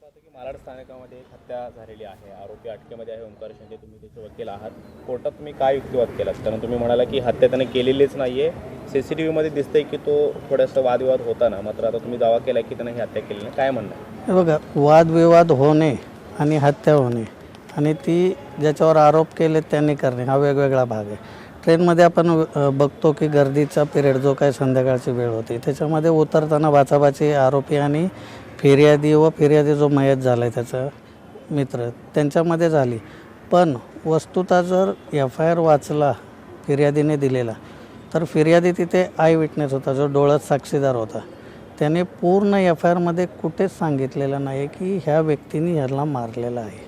पाहतो की मालाड स्थानकामध्ये एक हत्या झालेली आहे. आरोपी अटकेमध्ये आहे ओंकार शिंदे. तुम्ही त्याचे वकील आहात. कोर्टात तुम्ही काय युक्तिवाद केलात? कारण तुम्ही म्हणाला की हत्या त्याने केलेलीच नाहीये. CCTVमध्ये दिसतंय की तो थोडासा वादविवाद होताना, मात्र आता तुम्ही दावा केला की त्याने ही हत्या केली नाही. काय म्हणणं आहे? हे बघा, वादविवाद होणे आणि हत्या होणे आणि ती ज्याच्यावर आरोप केले त्यांनी करणे हा वेगवेगळा भाग आहे. ट्रेनमध्ये आपण बघतो की गर्दीचा पिरियड जो काय संध्याकाळची वेळ होती, त्याच्यामध्ये उतरताना बाचाबाची आरोपी आणि फिर्यादी जो मयत झाला आहे त्याचा मित्र त्यांच्यामध्ये झाली. पण वस्तुतः जर FIR वाचला फिर्यादीने दिलेला, तर फिर्यादी तिथे आय विटनेस होता, जो डोळ्यात साक्षीदार होता. त्याने पूर्ण FIRमध्ये कुठेच सांगितलेलं नाही की ह्या व्यक्तीने ह्याला मारलेलं आहे.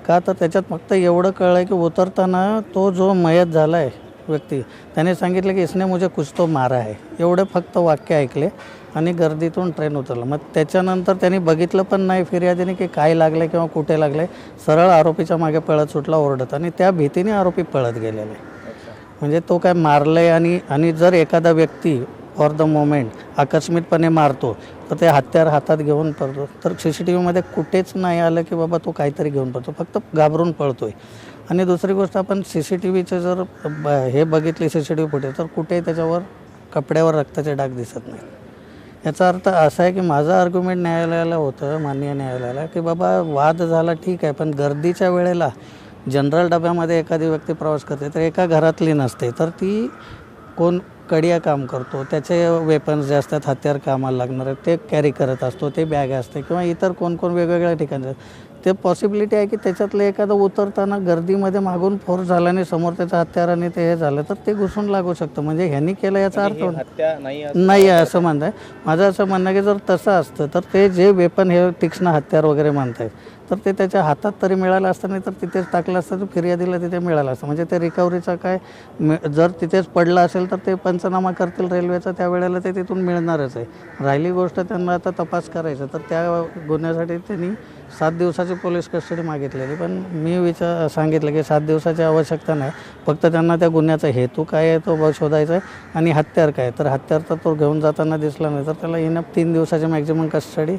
का तर त्याच्यात फक्त एवढं कळलं आहे की उतरताना तो जो मयत झाला आहे व्यक्ती, त्याने सांगितलं की इसने मुझे कुछ तो मारा है, एवढे फक्त वाक्य ऐकले आणि गर्दीतून ट्रेन उतरलं. मग त्याच्यानंतर त्यांनी बघितलं पण नाही फिर्यादीने की काय लागलं किंवा कुठे लागलं आहे. सरळ आरोपीच्या मागे पळत सुटला ओरडत आणि त्या भीतीने आरोपी पळत गेलेले. म्हणजे तो काय मारलं आहे आणि जर एखादा व्यक्ती फॉर द मोमेंट आकस्मिकपणे मारतो तर ते हत्यार हातात घेऊन पळतो. तर CCTVमध्ये कुठेच नाही आलं की बाबा तो काहीतरी घेऊन पळतो, फक्त घाबरून पळतोय. आणि दुसरी गोष्ट, आपण CCTVचे जर हे बघितले CCTV फुटेज, तर कुठेही त्याच्यावर कपड्यावर रक्ताचे डाग दिसत नाही. याचा अर्थ असा आहे की माझं आर्ग्युमेंट न्यायालयाला होतं, माननीय न्यायालयाला, की बाबा वाद झाला ठीक आहे, पण गर्दीच्या वेळेला जनरल डब्यामध्ये एखादी व्यक्ती प्रवास करते तर एका घरातली नसते, तर ती कोण कडिया काम करतो, त्याचे वेपन्स जे असतात हत्यार कामाला लागणार ते कॅरी करत असतो, ते बॅग असते किंवा इतर कोण वेगवेगळ्या ठिकाणी ते पॉसिबिलिटी आहे की त्याच्यातलं एखादं उतरताना गर्दीमध्ये मागून फोर्स झाल्याने समोर त्याचं हत्यार आणि ते हे झालं तर ते घुसून लागू शकतं. म्हणजे ह्यांनी केलं याचा अर्थ हत्या नाही नाही आहे असं म्हणत आहे. माझं असं म्हणणं आहे की जर तसं असतं तर ते जे वेपन हे तीक्ष्ण हत्यार वगैरे म्हणतायत तर ते त्याच्या हातात तरी मिळालं असतं, नाही तर तिथेच टाकलं असतं तर फिर्यादीला तिथे मिळालं असतं. म्हणजे ते रिकव्हरीचा काय जर तिथेच पडलं असेल तर ते पंचनामा करतील रेल्वेचा, त्यावेळेला ते तिथून मिळणारच आहे. राहिली गोष्ट त्यांना आता तपास करायचा, तर त्या गुन्ह्यासाठी त्यांनी 7 दिवसाची पोलीस कस्टडी मागितलेली. पण मी सांगितलं की 7 दिवसाची आवश्यकता नाही, फक्त त्यांना त्या गुन्ह्याचा हेतू काय आहे तो शोधायचा आहे आणि हत्यार काय. तर हत्यार तर तो घेऊन जाताना दिसला नाही, तर त्याला इनफ 3 दिवसाची मॅक्झिमम कस्टडी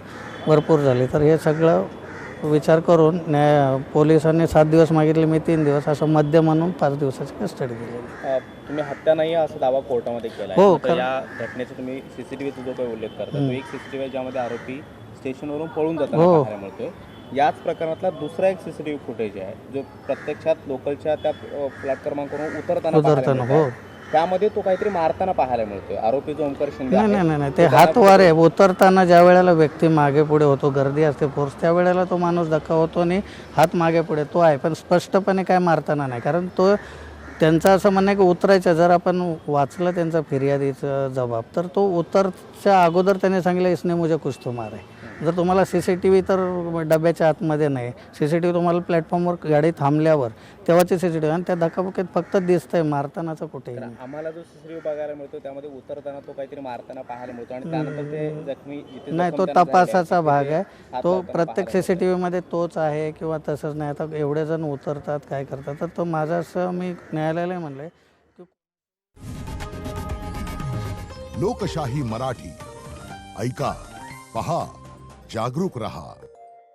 भरपूर झाली. तर हे सगळं विचार करून पोलिसांनी 7 दिवस मागितले, मी 3 दिवस, असं मध्य म्हणून 5 दिवसाची कस्टडी दिलेली. तुम्ही हत्या नाही असा दावा कोर्टामध्ये केला हो, आहे. या घटनेचा तुम्ही CCTVचा जो काही उल्लेख करता, तो एक CCTV आहे ज्यामध्ये आरोपी स्टेशनवरून पळून जाताना पाहायला मिळतोय. याच प्रकरणातला दुसरा एक CCTV फुटेज आहे जो प्रत्यक्षात लोकलच्या त्या प्लॅटफॉर्मवरून उतरताना हो, त्यामध्ये तो काहीतरी मारताना पाहायला मिळतोय. आरोपी जो ओंकार शिंदे नाही, ते हातवार आहे. उतरताना ज्या वेळेला व्यक्ती मागे पुढे होतो, गर्दी असते फोर्स, त्यावेळेला तो माणूस धक्का होतो आणि हात मागे पुढे तो आहे, पण स्पष्टपणे काय मारताना नाही. कारण तो त्यांचं असं म्हणणं आहे की उतरायचं, जर आपण वाचलं त्यांचा फिर्यादीचा जबाब, तर तो उतरच्या अगोदर त्याने सांगितलं इसने मुझे कुछ तो मारा है. जर तुम्हाला CCTV तर डब्याच्या आतमध्ये नाही, CCTV तुम्हाला प्लॅटफॉर्मवर गाडी थांबल्यावर तेव्हाचे CCTV, आणि त्या धक्काबुक्कीत फक्त दिसतंय, मारतानाचं कुठेही नाही. आम्हाला जो CCTV बघायला मिळतो त्यामध्ये उतरताना तो काहीतरी मारताना पाहायला मिळतो आणि त्यानंतर ते जखमी नाही, तो तपासाचा भाग आहे. तो प्रत्येक CCTVमध्ये तोच आहे किंवा तसंच नाही. आता एवढे जण उतरतात काय करतात, तर तो माझं असं मी न्यायालयाला म्हणलंय. लोकशाही मराठी ऐका, पहा, जागरूक रहा.